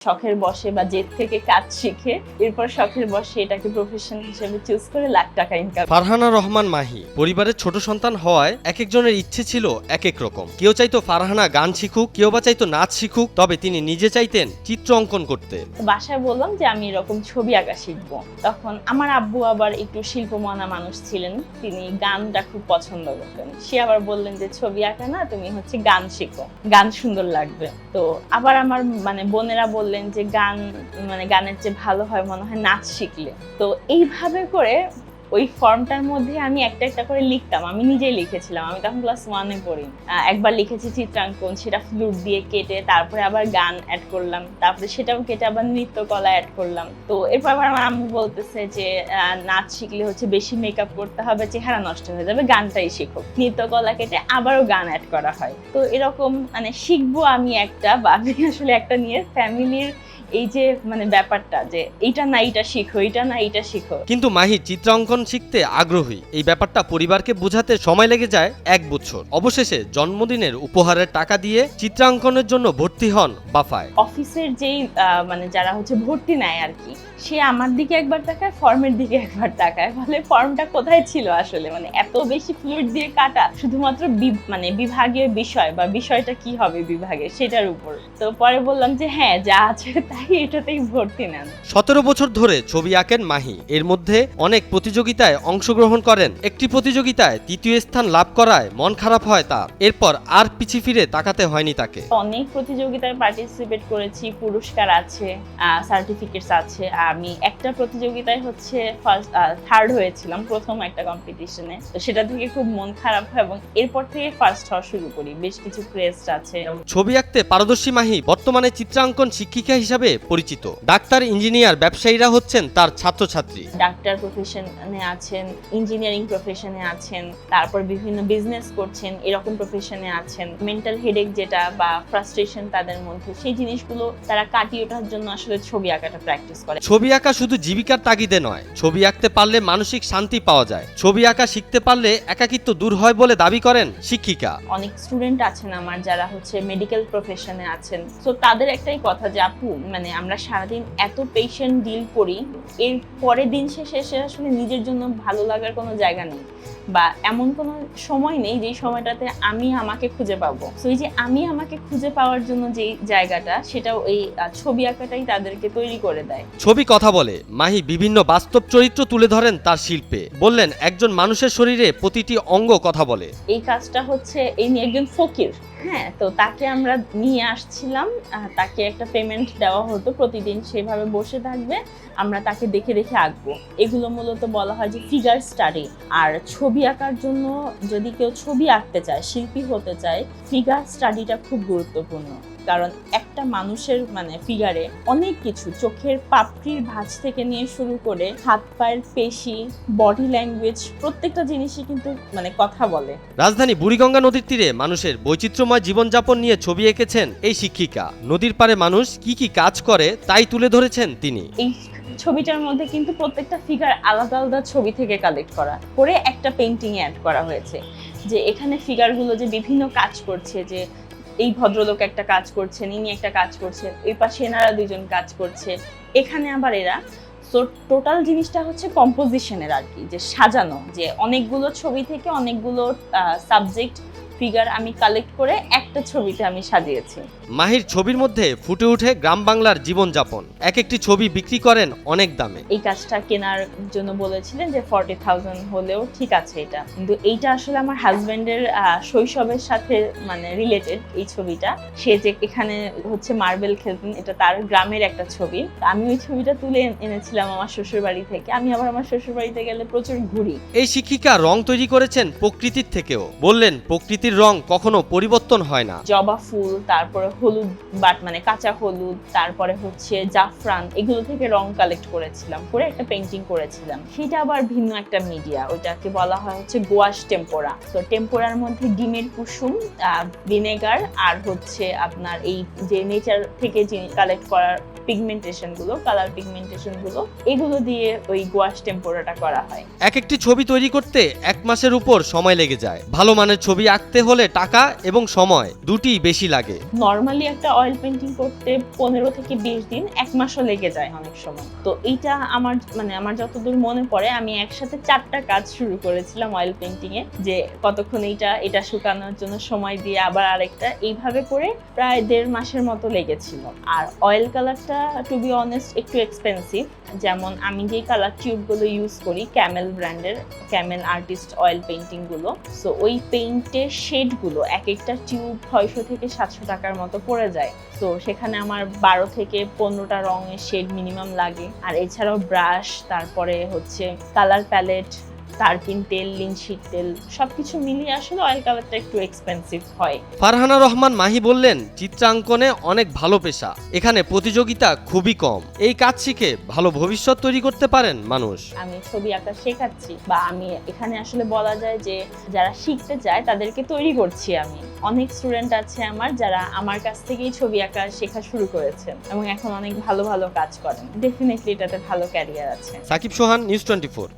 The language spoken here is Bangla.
শখের বসে বা জেদ থেকে কাজ শিখে এরপর শখের বসে এটাকে প্রফেশন হিসেবে চুজ করে লাখ টাকা ইনকাম। ফারহানা রহমান মাহি পরিবারের ছোট সন্তান হওয়ায় এক একজনের ইচ্ছে ছিল এক এক রকম। কেউ চাইতো ফারহানা গান শিখুক, কেউ বা চাইতো নাচ শিখুক, তবে তিনি নিজে চাইতেন চিত্র অঙ্কন করতে। বাসায় বললাম যে আমি এরকম ছবি আঁকা শিখবো। তখন আমার আব্বু আবার একটু শিল্পমনা মানুষ ছিলেন, তিনি গানটা খুব পছন্দ করতেন। সে আবার বললেন যে ছবি আঁকা না, তুমি গান শিখো, গান সুন্দর লাগবে। তো আবার আমার বোনেরা বললেন যে গানের চেয়ে ভালো হয় মনে হয় নাচ শিখলে। তো এইভাবে করে ওই ফর্মটার মধ্যে আমি একটা একটা করে লিখতাম। আমি নিজেই লিখেছিলাম, আমি তখন ক্লাস 1-এ পড়ি। একবার লিখেছি চিত্রাঙ্কন, সেটা ফ্লুট দিয়ে কেটে তারপরে আবার গান অ্যাড করলাম, তারপরে সেটাও কেটে আবার নৃত্যকলা অ্যাড করলাম। তো এরপর আবার আমার আম্মু বলতেছে যে নাচ শিখলে বেশি মেকআপ করতে হবে, চেহারা নষ্ট হয়ে যাবে, গানটাই শিখো। নৃত্যকলা কেটে আবারও গান অ্যাড করা হয়। তো এরকম শিখবো আমি একটা, বা আমি আসলে একটা নিয়ে ফ্যামিলির এই যে ব্যাপারটা যে এইটা না এইটা শিখো, এইটা না এইটা শিখো। কিন্তু মাহি চিত্রাঙ্কন শিখতে আগ্রহী, এই ব্যাপারটা পরিবারকে বোঝাতে সময় লেগে যায় 1 বছর। অবশেষে জন্মদিনের উপহারের টাকা দিয়ে চিত্রাঙ্কনের জন্য ভর্তি হন বাফায়। অফিসের যেই যারা ভর্তি নেয় আর কি, সে আমার দিকে একবার তাকায়, ফর্মের দিকে একবার তাকায়, বলে ফর্মটা কোথায় ছিল আসলে, এত বেশি ফ্লুইড দিয়ে কাটা শুধুমাত্র বিভাগীয় বিষয় বা বিষয়টা কি হবে বিভাগে সেটার উপর। তো পরে বললাম যে হ্যাঁ, যা আছে তাই এটাতেই ভর্তি নেন। 17 বছর ধরে ছবি আঁকেন মাহি। এর মধ্যে অনেক প্রতিযোগিতায় অংশগ্রহণ করেন। একটি প্রতিযোগিতায় 3য় স্থান লাভ করায় মন খারাপ হয় তার। এরপর আর পিছে ফিরে তাকাতে হয়নি তাকে। অনেক প্রতিযোগিতায় পার্টিসিপেট করেছি, পুরস্কার আছে, সার্টিফিকেটস আছে। আমি একটা প্রতিযোগিতায় ফার্স্ট 3rd হয়েছিলাম প্রথম একটা কম্পিটিশনে। তো সেটা থেকে খুব মন খারাপ হয় এবং এরপর থেকে ফার্স্ট হওয়া শুরু করি। বেশ কিছু ক্রেস্ট আছে। ছবি আঁকতে পারদর্শী মাহি বর্তমানে চিত্রাঙ্কন শিক্ষিকা হিসাবে পরিচিত। ডাক্তার, ইঞ্জিনিয়ার, ব্যবসায়ীরা হচ্ছেন তার ছাত্রছাত্রী। ডাক্তার প্রফেশনে আছেন, ইঞ্জিনিয়ারিং প্রফেশনে আছেন, তারপর বিভিন্ন বিজনেস করছেন, এরকম প্রফেশনে আছেন। মেন্টাল হেডেক যেটা বা ফ্রাস্ট্রেশন তাদের মধ্যে, সেই জিনিসগুলো তারা কাটিয়ে ওঠার জন্য আসলে ছবি আঁকাটা প্র্যাকটিস করে। ছবি আঁকা শুধু জীবিকার তাগিদে নয়, ছবি আঁকতে পারলে মানসিক শান্তি পাওয়া যায়। ছবি আঁকা শিখতে পারলে একাকিত্ব দূর হয় বলে দাবি করেন শিক্ষিকা। অনেক স্টুডেন্ট আছেন আমার যারা মেডিকেল প্রফেশনে আছেন। তো তাদের একটাই কথা যে আপু, আমরা সারাদিন এত পেশেন্ট ডিল করি, এর পরের দিন শেষে আসলে নিজের জন্য ভালো লাগার কোনো জায়গা নেই, বা এমন কোনো সময় নেই যে সময়টাতে আমি আমাকে খুঁজে পাবো। তো এই যে আমি আমাকে খুঁজে পাওয়ার জন্য যে জায়গাটা, সেটা ওই ছবি আঁকাটাই তাদেরকে তৈরি করে দেয়। ছবি কথা বলে। মাহি বিভিন্ন বাস্তব চরিত্র তুলে ধরেন তার শিল্পে। বললেন একজন মানুষের শরীরে প্রতিটি অঙ্গ কথা বলে। এই কাজটা এই নিয়ে একজন ফকির, হ্যাঁ, তো তাকে আমরা নিয়ে আসছিলাম। তাকে একটা পেমেন্ট দেওয়া হতো, প্রতিদিন সেভাবে বসে থাকবে, আমরা তাকে দেখে দেখে আঁকবো। এগুলো মূলত বলা হয় যে ফিগার স্টাডি। আর ছবি আঁকার জন্য যদি কেউ ছবি আঁকতে চায়, শিল্পী হতে চায়, ফিগার স্টাডিটা খুব গুরুত্বপূর্ণ। কারণ একটা মানুষের ফিগারে অনেক কিছু, চোখের পাপড়ির ভাঁজ থেকে নিয়ে শুরু করে হাত পায়ের পেশি, বডি ল্যাঙ্গুয়েজ, প্রত্যেকটা জিনিসই কিন্তু কথা বলে। রাজধানী বুড়িগঙ্গা নদীর তীরে মানুষের বৈচিত্র্যময় জীবনযাপন নিয়ে ছবি এঁকেছেন এই শিক্ষিকা। নদীর পাড়ে মানুষ কি কি কাজ করে তাই তুলে ধরেছেন তিনি। এই ছবিটার মধ্যে কিন্তু প্রত্যেকটা ফিগার আলাদা আলাদা ছবি থেকে কালেক্ট করা করে একটা পেইন্টিং অ্যাড করা হয়েছে। যে এখানে ফিগারগুলো যে বিভিন্ন কাজ করছে, যে এই ভদ্রলোক একটা কাজ করছেন, ইনি একটা কাজ করছে, এই পাশে এনারা 2জন কাজ করছে, এখানে আবার এরা। সো টোটাল জিনিসটা কম্পোজিশনের আর কি, যে সাজানো, যে অনেকগুলো ছবি থেকে অনেকগুলো সাবজেক্ট ফিগার আমি কালেক্ট করে একটা ছবিতে আমি সাজিয়েছি। মাহির ছবির মধ্যে ফুটে ওঠে গ্রাম বাংলার জীবনযাপন। এক একটি ছবি বিক্রি করেন অনেক দামে। এই কাজটা কেনার জন্য বলেছিলেন যে 40,000 হলেও ঠিক আছে এটা, কিন্তু এইটা আসলে আমার হাজবেন্ডের শৈশবের সাথে রিলেটেড। এই ছবিটা, সে যে এখানে মার্বেল খেলতেন, এটা তার গ্রামের একটা ছবি। আমি ওই ছবিটা তুলে এনেছিলাম আমার শ্বশুর বাড়ি থেকে। আমি আবার আমার শ্বশুর বাড়িতে গেলে প্রচুর ঘুরি। এই শিক্ষিকা রং তৈরি করেছেন প্রকৃতির থেকেও। বললেন প্রকৃতির রং কখনো পরিবর্তন হয় না। জবা ফুল, তারপরে হলুদ বাট কাঁচা হলুদ, তারপরে জাফরান, এগুলো থেকে রং কালেক্ট করেছিলাম, করে একটা পেইন্টিং করেছিলাম। সেটা আবার ভিন্ন একটা মিডিয়া, ওইটাকে বলা হয় গোয়াশ টেম্পোরা। তো টেম্পোরার মধ্যে ডিমের কুসুম, ভিনেগার, আর আপনার এই যে নেচার থেকে কালেক্ট করার পিগমেন্টেশন গুলো, কালার পিগমেন্টেশন গুলো, এগুলো দিয়ে ওই গোয়াশ টেম্পোরাটা করা হয়। এক একটি ছবি তৈরি করতে 1 মাসের উপর সময় লেগে যায়। ভালো মানের ছবি আঁকতে এতে হলে টাকা এবং সময় দুটিই বেশি লাগে। নর্মালি একটা অয়েল পেন্টিং করতে 15 থেকে 20 দিন, 1 মাসও লেগে যায় অনেক সময়। তো এইটা আমার যতদূর মনে পড়ে আমি একসাথে 4টা কাজ শুরু করেছিলাম অয়েল পেন্টিং এ, যে কতক্ষণ এটা শুকানোর জন্য সময় দিয়ে আবার আরেকটা, এইভাবে করে প্রায় 1.5 মাসের মতো লেগেছিল। আর অয়েল কালারটা টু বি অনেস্ট একটু এক্সপেন্সিভ। যেমন আমি যে কালার টিউবগুলো ইউজ করি ক্যামেল ব্র্যান্ডের, ক্যামেল আর্টিস্ট অয়েল পেন্টিং গুলো, সো ওই পেইন্টের শেডগুলো এক একটা টিউব 600 থেকে 700 টাকার মতো পড়ে যায়। তো সেখানে আমার 12 থেকে 15টা রঙের শেড মিনিমাম লাগে। আর এছাড়াও ব্রাশ, তারপরে হচ্ছে কালার প্যালেট, টার্পিন তেল, লিনশিট তেল, সবকিছু মিলিয়ে আসলে অয়েল কালারটা একটু এক্সপেন্সিভ হয়। ফারহানা রহমান মাহি বললেন, চিত্রাঙ্কনে অনেক ভালো পেশা, এখানে প্রতিযোগিতা খুবই কম। এই কাজ শিখে ভালো ভবিষ্যৎ তৈরি করতে পারেন মানুষ। আমি ছবি আঁকা শেখাচ্ছি, বা আমি এখানে আসলে বলা যায় যে যারা শিখতে চায় তাদেরকে তৈরি করছি আমি। অনেক স্টুডেন্ট আছে আমার যারা আমার কাছ থেকেই ছবি আঁকা শেখা শুরু করেছেন এবং এখন অনেক ভালো ভালো কাজ করেন। ডেফিনেটলি এটাতে ভালো ক্যারিয়ার আছে। সাকিব সোহান, নিউজ 24।